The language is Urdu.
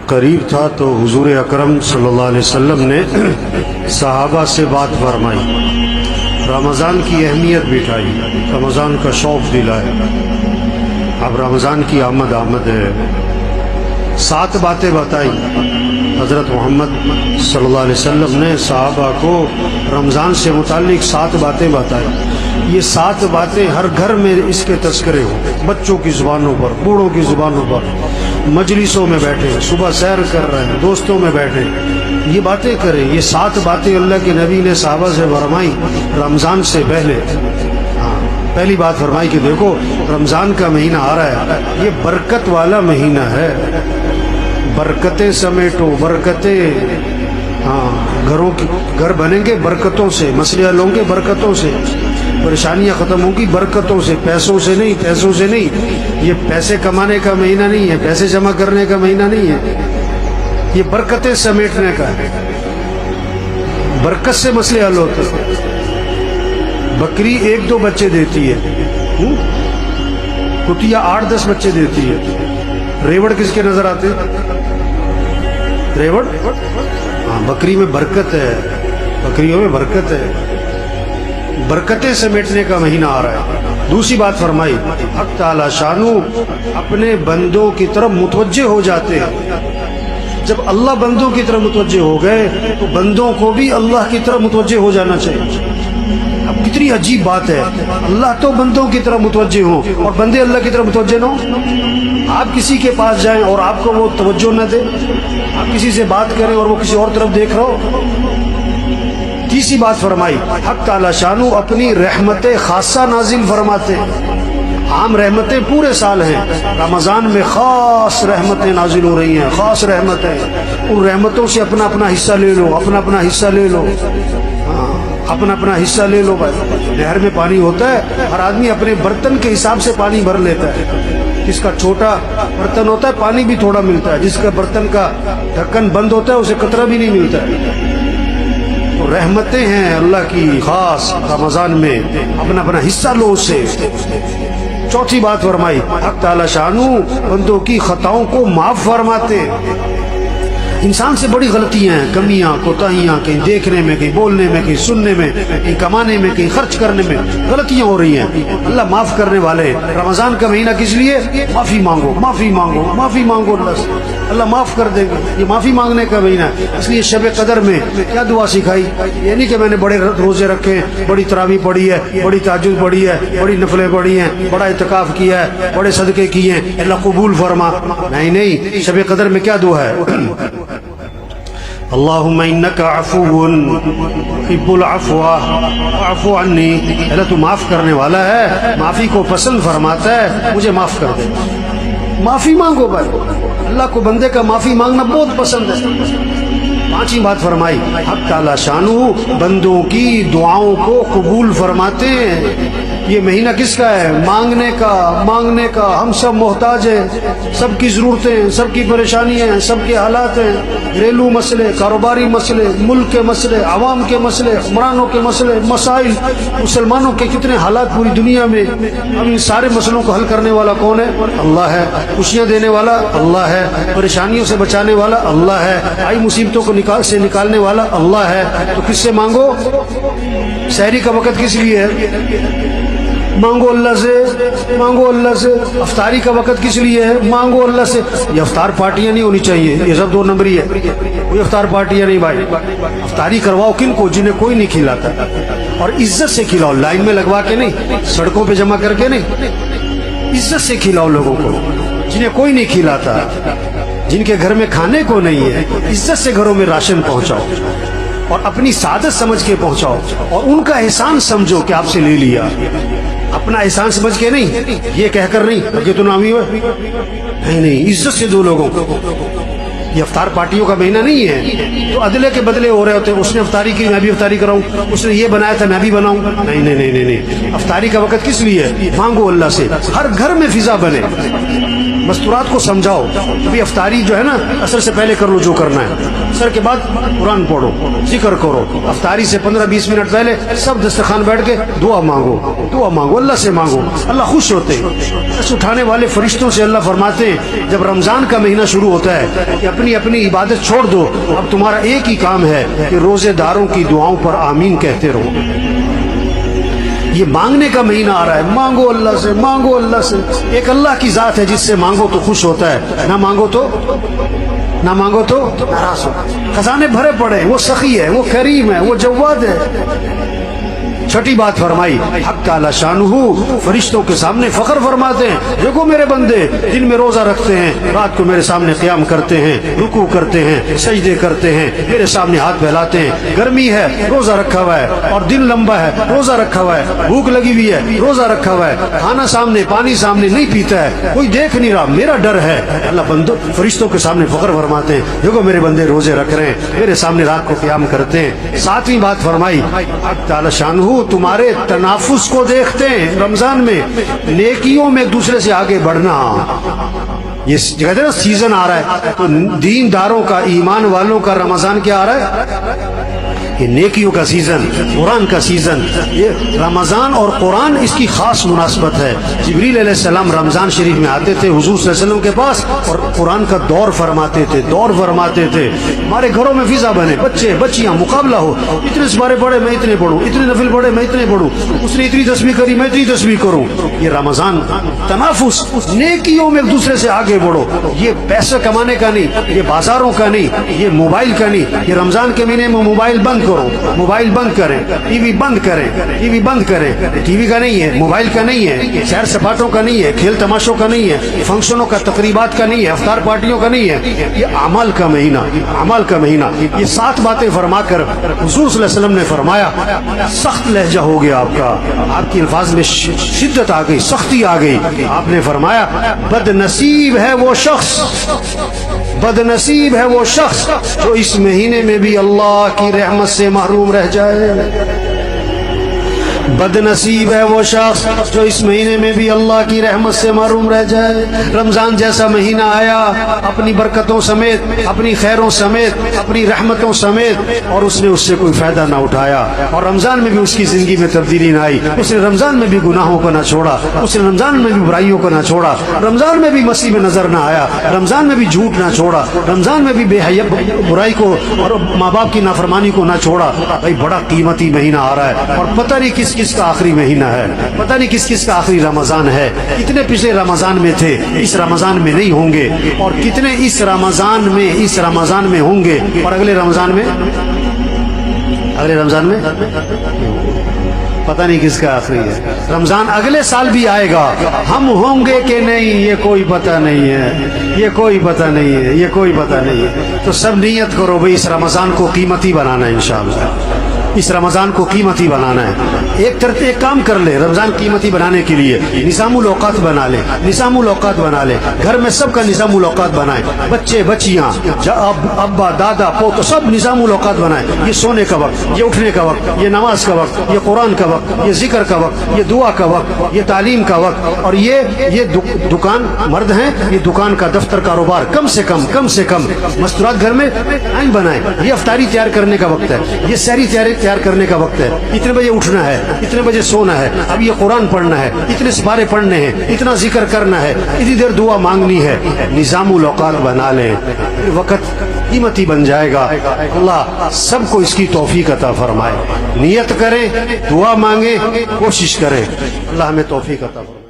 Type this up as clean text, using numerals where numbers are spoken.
قریب تھا تو حضور اکرم صلی اللہ علیہ وسلم نے صحابہ سے بات فرمائی، رمضان کی اہمیت بٹھائی، رمضان کا شوق دلایا۔ اب رمضان کی آمد ہے، 7 باتیں بتائی حضرت محمد صلی اللہ علیہ وسلم نے صحابہ کو رمضان سے متعلق 7 باتیں بتائی۔ یہ 7 باتیں ہر گھر میں اس کے تذکرے ہوں، بچوں کی زبانوں پر، بوڑھوں کی زبانوں پر، مجلسوں میں بیٹھے، صبح سیر کر رہے ہیں، دوستوں میں بیٹھے، یہ باتیں کریں۔ یہ 7 باتیں اللہ کے نبی نے صحابہ سے فرمائی رمضان سے پہلے۔ پہلی بات فرمائی کہ دیکھو رمضان کا مہینہ آ رہا ہے، یہ برکت والا مہینہ ہے، برکتیں سمیٹو، برکتیں، گھر بنیں گے برکتوں سے، مسئلے حل ہوں گے برکتوں سے، پریشانیاں ختم ہوں گی برکتوں سے، پیسوں سے نہیں۔ یہ پیسے کمانے کا مہینہ نہیں ہے، پیسے جمع کرنے کا مہینہ نہیں ہے، یہ برکتیں سمیٹنے کا ہے، برکت سے مسئلے حل ہوتے ہیں۔ بکری 1-2 بچے دیتی ہے، کٹیا 8-10 بچے دیتی ہے۔ ریوڑ کس کے نظر آتے؟ ریوڑ، بکری میں برکت ہے، بکریوں میں برکت ہے، برکتیں سمیٹنے کا مہینہ آ رہا ہے۔ دوسری بات فرمائی، حق تعالی شانو اپنے بندوں کی طرف متوجہ ہو جاتے ہیں۔ جب اللہ بندوں کی طرف متوجہ ہو گئے تو بندوں کو بھی اللہ کی طرف متوجہ ہو جانا چاہیے۔ اب کتنی عجیب بات ہے، اللہ تو بندوں کی طرف متوجہ ہوں اور بندے اللہ کی طرف متوجہ نہ ہوں۔ آپ کسی کے پاس جائیں اور آپ کو وہ توجہ نہ دے، آپ کسی سے بات کریں اور وہ کسی اور طرف دیکھ رہا ہو۔ تیسری بات فرمائی، حق تعالی شانو اپنی رحمت خاصہ نازل فرماتے ہیں۔ عام رحمتیں پورے سال ہیں، رمضان میں خاص رحمتیں نازل ہو رہی ہیں، خاص رحمتیں، ان رحمتوں سے اپنا اپنا حصہ لے لو، اپنا اپنا حصہ لے لو، اپنا اپنا حصہ لے لو۔ بھائی نہر میں پانی ہوتا ہے، ہر آدمی اپنے برتن کے حساب سے پانی بھر لیتا ہے۔ جس کا چھوٹا برتن ہوتا ہے پانی بھی تھوڑا ملتا ہے، جس کا برتن کا ڈھکن بند ہوتا ہے اسے قطرہ بھی نہیں ملتا ہے۔ رحمتیں ہیں اللہ کی خاص رمضان میں، اپنا اپنا حصہ لو اس سے۔ چوتھی بات فرمائی، حق تعالی شانو بندوں کی خطاؤں کو معاف فرماتے۔ انسان سے بڑی غلطیاں ہیں، کمیاں، کوتاہیاں، کہیں دیکھنے میں، کہیں بولنے میں، کہیں سننے میں، کہیں کمانے میں، کہیں خرچ کرنے میں غلطیاں ہو رہی ہیں۔ اللہ معاف کرنے والے ہیں۔ رمضان کا مہینہ کس لیے؟ معافی مانگو، معافی مانگو، معافی مانگو، اللہ معاف کر دے گا۔ یہ معافی مانگنے کا مہینہ ہے۔ اس لیے شب قدر میں کیا دعا سکھائی؟ یہ نہیں کہ میں نے بڑے روزے رکھے، بڑی تراویح پڑھی ہے، بڑی تہجد پڑھی ہے، بڑی نفلیں پڑھی ہیں، بڑا اعتکاف کیا ہے، بڑے صدقے کیے ہیں، اللہ قبول فرما۔ نہیں، شب قدر میں کیا دعا ہے؟ اللہم انک عفو تحب العفو فاعف عنی، اللہ تو معاف کرنے والا ہے، معافی کو پسند فرماتا ہے، مجھے معاف کر دے۔ معافی مانگو بھائی، اللہ کو بندے کا معافی مانگنا بہت پسند ہے۔ پانچویں بات فرمائی، حق تعالی شانو بندوں کی دعاؤں کو قبول فرماتے ہیں۔ یہ مہینہ کس کا ہے؟ مانگنے کا۔ ہم سب محتاج ہیں، سب کی ضرورتیں، سب کی پریشانیاں، سب کے حالات ہیں، گھریلو مسئلے، کاروباری مسئلے، ملک کے مسئلے، عوام کے مسئلے، حکمرانوں کے مسئلے، مسائل، مسلمانوں کے کتنے حالات پوری دنیا میں۔ اب ان سارے مسئلوں کو حل کرنے والا کون ہے؟ اللہ ہے۔ خوشیاں دینے والا اللہ ہے، پریشانیوں سے بچانے والا اللہ ہے، آئی مصیبتوں کو نکالنے والا اللہ ہے۔ تو کس سے مانگو؟ سحری کا وقت کس لیے ہے؟ مانگو اللہ سے، مانگو اللہ سے۔ افطاری کا وقت کس لیے ہے؟ مانگو اللہ سے۔ یہ افطار پارٹیاں نہیں ہونی چاہیے، یہ سب 2 نمبری ہے، کوئی افطار پارٹیاں نہیں بھائی۔ افطاری کرواؤ کن کو؟ جنہیں کوئی نہیں کھلاتا، اور عزت سے کھلاؤ، لائن میں لگوا کے نہیں، سڑکوں پہ جمع کر کے نہیں، عزت سے کھلاؤ لوگوں کو، جنہیں کوئی نہیں کھلاتا، جن کے گھر میں کھانے کو نہیں ہے، عزت سے گھروں میں راشن پہنچاؤ اور اپنی سعادت سمجھ کے پہنچاؤ، اور ان کا احسان سمجھو کہ آپ سے لے لیا، اپنا احسان سمجھ کے نہیں، یہ کہہ کر نہیں کہ تو نامی ہو، نہیں، عزت سے دو لوگوں کو۔ یہ افطار پارٹیوں کا مہینہ نہیں ہے، تو عدلے کے بدلے ہو رہے ہوتے ہیں. اس نے افطاری کی میں بھی افطاری کراؤں, اس نے یہ بنایا تھا میں بھی بناؤں. نہیں نہیں نہیں نہیں, افطاری کا وقت کس لیے ہے؟ مانگو اللہ سے, ہر گھر میں فضا بنے. مستورات کو سمجھاؤ کہ افطاری جو ہے نا عصر سے پہلے کر لو جو کرنا ہے, عصر کے بعد قرآن پڑھو, ذکر کرو. افطاری سے 15-20 منٹ پہلے سب دسترخوان بیٹھ کے دعا مانگو, دعا مانگو, اللہ سے مانگو. اللہ خوش ہوتے ہیں. بس اٹھانے والے فرشتوں سے اللہ فرماتے ہیں جب رمضان کا مہینہ شروع ہوتا ہے کہ اپنی اپنی عبادت چھوڑ دو, اب تمہارا ایک ہی کام ہے کہ روزے داروں کی دعاؤں پر آمین کہتے رہو. یہ مانگنے کا مہینہ آ رہا ہے, مانگو اللہ سے, مانگو اللہ سے. ایک اللہ کی ذات ہے جس سے مانگو تو خوش ہوتا ہے, نہ مانگو تو ناراض ہو. خزانے بھرے پڑے, وہ سخی ہے, وہ کریم ہے, وہ جواد ہے. چھٹی بات فرمائی, حق تعالی شانہ فرشتوں کے سامنے فخر فرماتے ہیں, دیکھو میرے بندے دن میں روزہ رکھتے ہیں, رات کو میرے سامنے قیام کرتے ہیں, رکوع کرتے ہیں, سجدے کرتے ہیں, میرے سامنے ہاتھ پھیلاتے ہیں. گرمی ہے روزہ رکھا ہوا ہے, اور دن لمبا ہے روزہ رکھا ہوا ہے, بھوک لگی ہوئی ہے روزہ رکھا ہوا ہے, کھانا سامنے پانی سامنے نہیں پیتا ہے, کوئی دیکھ نہیں رہا, میرا ڈر ہے. اللہ بندوں فرشتوں کے سامنے فخر فرماتے ہیں, دیکھو میرے بندے روزے رکھ رہے ہیں, میرے سامنے رات کو قیام کرتے ہیں. ساتویں بات فرمائی, حق تعالی شانہ تمہارے تنافس کو دیکھتے ہیں رمضان میں, نیکیوں میں ایک دوسرے سے آگے بڑھنا. یہ کہتے ہیں نا سیزن آ رہا ہے, تو دین داروں کا, ایمان والوں کا رمضان کیا آ رہا ہے؟ یہ نیکیوں کا سیزن, قرآن کا سیزن. یہ رمضان اور قرآن اس کی خاص مناسبت ہے. جبریل علیہ السلام رمضان شریف میں آتے تھے حضور صلی اللہ علیہ وسلم کے پاس اور قرآن کا دور فرماتے تھے, دور فرماتے تھے. ہمارے گھروں میں فضا بنے, بچے بچیاں مقابلہ ہو, اتنے سپارے پڑھے میں اتنے پڑھوں, اتنے نفل پڑھے میں اتنے پڑھوں, اس نے اتنی تسبیح کری میں اتنی تسبیح کروں. یہ رمضان تنافس, نیکیوں میں ایک دوسرے سے آگے بڑھو. یہ پیسے کمانے کا نہیں, یہ بازاروں کا نہیں, یہ موبائل کا نہیں. یہ رمضان کے مہینے میں موبائل بند کرو, موبائل بند کریں, ٹی وی بند کریں, ٹی وی بند کریں. ٹی وی کا نہیں ہے, موبائل کا نہیں ہے, سیر سپاٹوں کا نہیں ہے, کھیل تماشوں کا نہیں ہے, فنکشنوں کا تقریبات کا نہیں ہے, افطار پارٹیوں کا نہیں ہے. یہ اعمال کا مہینہ, اعمال کا مہینہ. یہ 7 باتیں فرما کر حضور صلی اللہ علیہ وسلم نے فرمایا سخت لہجہ ہو گیا آپ کا, آپ کی الفاظ میں شدت آ گئی, سختی آ گئی. آپ نے فرمایا بد نصیب ہے وہ شخص, بد نصیب ہے وہ شخص جو اس مہینے میں بھی اللہ کی رحمت سے محروم رہ جائے. بد نصیب ہے وہ شخص جو اس مہینے میں بھی اللہ کی رحمت سے محروم رہ جائے. رمضان جیسا مہینہ آیا اپنی برکتوں سمیت, اپنی خیروں سمیت, اپنی رحمتوں سمیت, اور اس نے اس سے کوئی فائدہ نہ اٹھایا, اور رمضان میں بھی اس کی زندگی میں تبدیلی نہ آئی. اس نے رمضان میں بھی گناہوں کو نہ چھوڑا, اس نے رمضان میں بھی برائیوں کو نہ چھوڑا, رمضان میں بھی مسیح میں نظر نہ آیا, رمضان میں بھی جھوٹ نہ چھوڑا, رمضان میں بھی بے حیا برائی کو اور ماں باپ کی نافرمانی کو نہ چھوڑا. بھائی بڑا قیمتی مہینہ آ رہا ہے, اور پتہ نہیں کس کس کا آخری مہینہ ہے, پتہ نہیں کس کس کا آخری رمضان ہے. کتنے پچھلے رمضان میں تھے, اس رمضان میں نہیں ہوں گے, اور کتنے اس رمضان میں ہوں گے, اور اگلے رمضان میں پتہ نہیں کس کا آخری ہے. رمضان اگلے سال بھی آئے گا, ہم ہوں گے کہ نہیں یہ کوئی پتہ نہیں ہے, یہ کوئی پتہ نہیں ہے, یہ کوئی پتہ نہیں ہے. تو سب نیت کرو بھئی اس رمضان کو قیمتی بنانا ہے, انشاءاللہ اس رمضان کو قیمتی بنانا ہے. ایک کام کر لے رمضان قیمتی بنانے کے لیے, نظام الاوقات بنا لے, نظام الاوقات بنا لے. گھر میں سب کا نظام الاوقات بنائے, بچے بچیاں, ابا دادا پوت, سب نظام الاوقات بنائے. یہ سونے کا وقت, یہ اٹھنے کا وقت, یہ نماز کا وقت, یہ قرآن کا وقت, یہ ذکر کا وقت, یہ دعا کا وقت, یہ تعلیم کا وقت, اور یہ دکان مرد ہیں, یہ دکان کا دفتر کاروبار کم سے کم مستورات گھر میں ٹائم بنائے. یہ افطاری تیار کرنے کا وقت ہے, یہ سحری تیار کرنے کا وقت ہے. اتنے بجے اٹھنا ہے, اتنے بجے سونا ہے, اب یہ قرآن پڑھنا ہے, اتنے سپارے پڑھنے ہیں, اتنا ذکر کرنا ہے, اتنی دیر دعا مانگنی ہے. نظام الاوقات بنا لیں, وقت قیمتی بن جائے گا. اللہ سب کو اس کی توفیق عطا فرمائے. نیت کریں, دعا مانگیں, کوشش کریں. اللہ ہمیں توفیق عطا فرمائے.